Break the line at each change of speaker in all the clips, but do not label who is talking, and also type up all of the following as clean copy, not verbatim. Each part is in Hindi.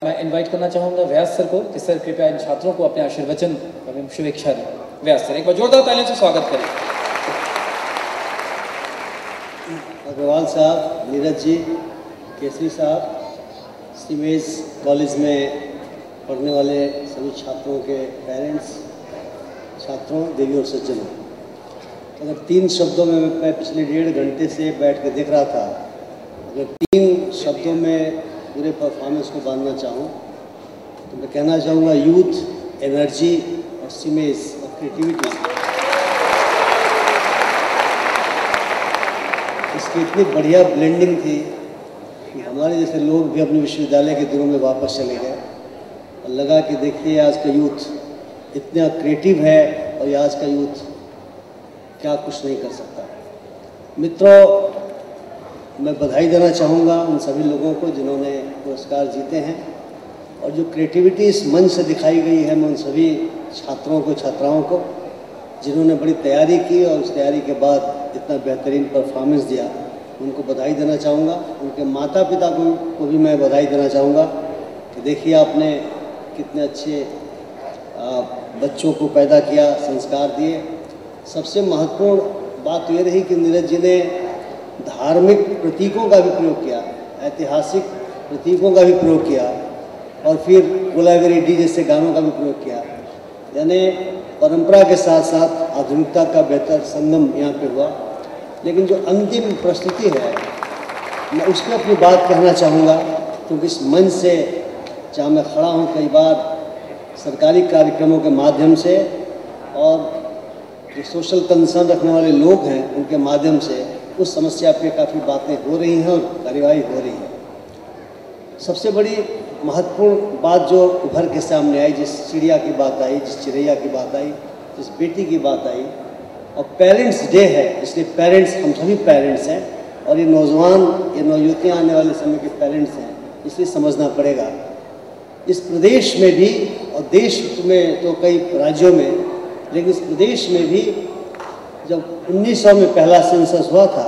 मैं इनवाइट करना चाहूँगा व्यास सर को कि सर कृपया इन छात्रों को अपने आशीर्वचन एवं शुभेच्छा दें। व्यास सर, एक बार जोरदार तालियों से स्वागत करें।
अग्रवाल साहब, नीरज जी, केसरी साहब, सीमेज कॉलेज में पढ़ने वाले सभी छात्रों के पेरेंट्स, छात्रों, देवी और सज्जनों, अगर 3 शब्दों में मैं पिछले 1.5 घंटे से बैठ कर देख रहा था, अगर 3 शब्दों में पूरे परफॉर्मेंस को बांधना चाहूँ तो मैं कहना चाहूँगा यूथ, एनर्जी और सीमेज और क्रिएटिविटी। इसकी इतनी बढ़िया ब्लेंडिंग थी कि हमारे जैसे लोग भी अपने विश्वविद्यालय के दिनों में वापस चले गए और लगा कि देखिए आज का यूथ इतना क्रिएटिव है और आज का यूथ क्या कुछ नहीं कर सकता। मित्रों, मैं बधाई देना चाहूँगा उन सभी लोगों को जिन्होंने पुरस्कार जीते हैं और जो क्रिएटिविटी इस मंच से दिखाई गई है, मैं उन सभी छात्रों को, छात्राओं को जिन्होंने बड़ी तैयारी की और उस तैयारी के बाद इतना बेहतरीन परफॉर्मेंस दिया, उनको बधाई देना चाहूँगा। उनके माता पिता को भी मैं बधाई देना चाहूँगा कि देखिए आपने कितने अच्छे बच्चों को पैदा किया, संस्कार दिए। सबसे महत्वपूर्ण बात ये रही कि नीरज जी ने धार्मिक प्रतीकों का भी प्रयोग किया, ऐतिहासिक प्रतीकों का भी प्रयोग किया और फिर कोलावेरी डी जैसे गानों का भी प्रयोग किया। यानी परंपरा के साथ साथ आधुनिकता का बेहतर संगम यहाँ पे हुआ। लेकिन जो अंतिम प्रस्तुति है, मैं उस पर अपनी बात कहना चाहूँगा, क्योंकि इस मंच से जहाँ मैं खड़ा हूँ कई बार सरकारी कार्यक्रमों के माध्यम से और जो सोशल कंसर्न रखने वाले लोग हैं उनके माध्यम से उस समस्या पे काफ़ी बातें हो रही हैं और कार्यवाही हो रही है। सबसे बड़ी महत्वपूर्ण बात जो उभर के सामने आई, जिस चिड़िया की बात आई, जिस चिड़ैया की बात आई, जिस बेटी की बात आई, और पेरेंट्स डे है, इसलिए पेरेंट्स, हम सभी पेरेंट्स हैं और ये नौजवान, ये नौयुवतियाँ आने वाले समय के पेरेंट्स हैं, इसलिए समझना पड़ेगा। इस प्रदेश में भी और देश में तो कई राज्यों में, लेकिन इस प्रदेश में भी जब 1900 में पहला सेंसस हुआ था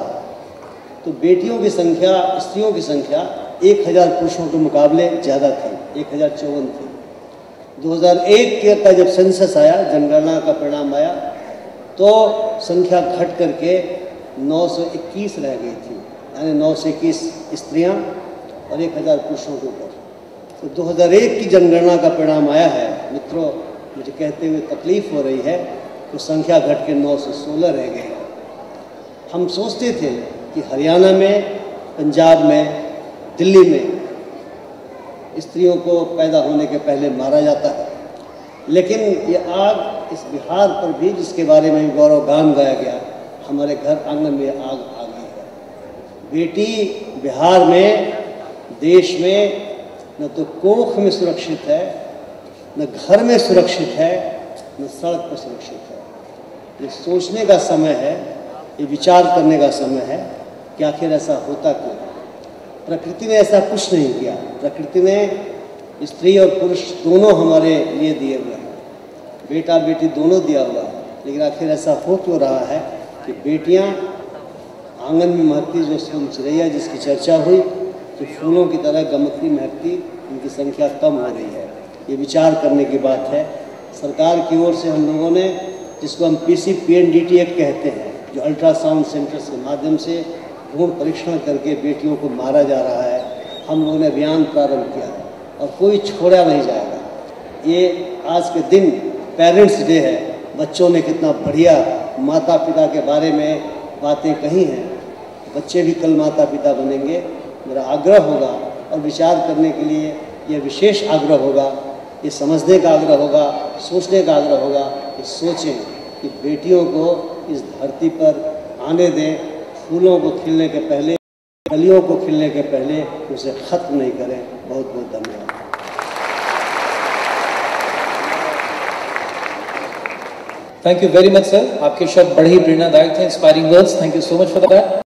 तो बेटियों की संख्या, स्त्रियों की संख्या 1000 पुरुषों के मुकाबले ज़्यादा थी, 1054 थी। 2001 का जब सेंसस आया, जनगणना का परिणाम आया, तो संख्या घट करके 921 रह गई थी, यानी 921 स्त्रियां और 1000 पुरुषों के ऊपर। तो 2001 की जनगणना का परिणाम आया है। मित्रों, मुझे कहते हुए तकलीफ़ हो रही है तो संख्या घट के 916 रह गई। हम सोचते थे कि हरियाणा में, पंजाब में, दिल्ली में स्त्रियों को पैदा होने के पहले मारा जाता है, लेकिन ये आग इस बिहार पर भी, जिसके बारे में गौरव गान गाया गया, हमारे घर आंगन में आग आ गई है। बेटी बिहार में, देश में न तो कोख में सुरक्षित है, न घर में सुरक्षित है, न सड़क पर सुरक्षित है। ये सोचने का समय है, ये विचार करने का समय है कि आखिर ऐसा होता क्यों। प्रकृति ने ऐसा कुछ नहीं किया। प्रकृति ने स्त्री और पुरुष दोनों हमारे लिए दिए हुए हैं, बेटा बेटी दोनों दिया हुआ है, लेकिन आखिर ऐसा हो क्यों रहा है कि बेटियां आंगन में महकती, जो चिड़ैया जिसकी चर्चा हुई, जो फूलों की तरह गमकती महकती, उनकी संख्या कम हो रही है। ये विचार करने की बात है। सरकार की ओर से हम लोगों ने, जिसको हम PCPNDT एक्ट कहते हैं, जो अल्ट्रासाउंड सेंटर्स के माध्यम से भ्रूण परीक्षण करके बेटियों को मारा जा रहा है, हम लोगों ने अभियान प्रारंभ किया है और कोई छोड़ा नहीं जाएगा। ये आज के दिन पेरेंट्स डे है। बच्चों ने कितना बढ़िया माता पिता के बारे में बातें कही हैं। बच्चे भी कल माता पिता बनेंगे। मेरा आग्रह होगा और विचार करने के लिए यह विशेष आग्रह होगा, ये समझने का आग्रह होगा, सोचने का आग्रह होगा कि सोचें कि बेटियों को इस धरती पर आने दें, फूलों को खिलने के पहले, कलियों को खिलने के पहले उसे ख़त्म नहीं करें। बहुत बहुत धन्यवाद।
Thank you very much sir, आपके शब्द बड़े ही प्रेरणादायक थे, inspiring words. Thank you so much for that.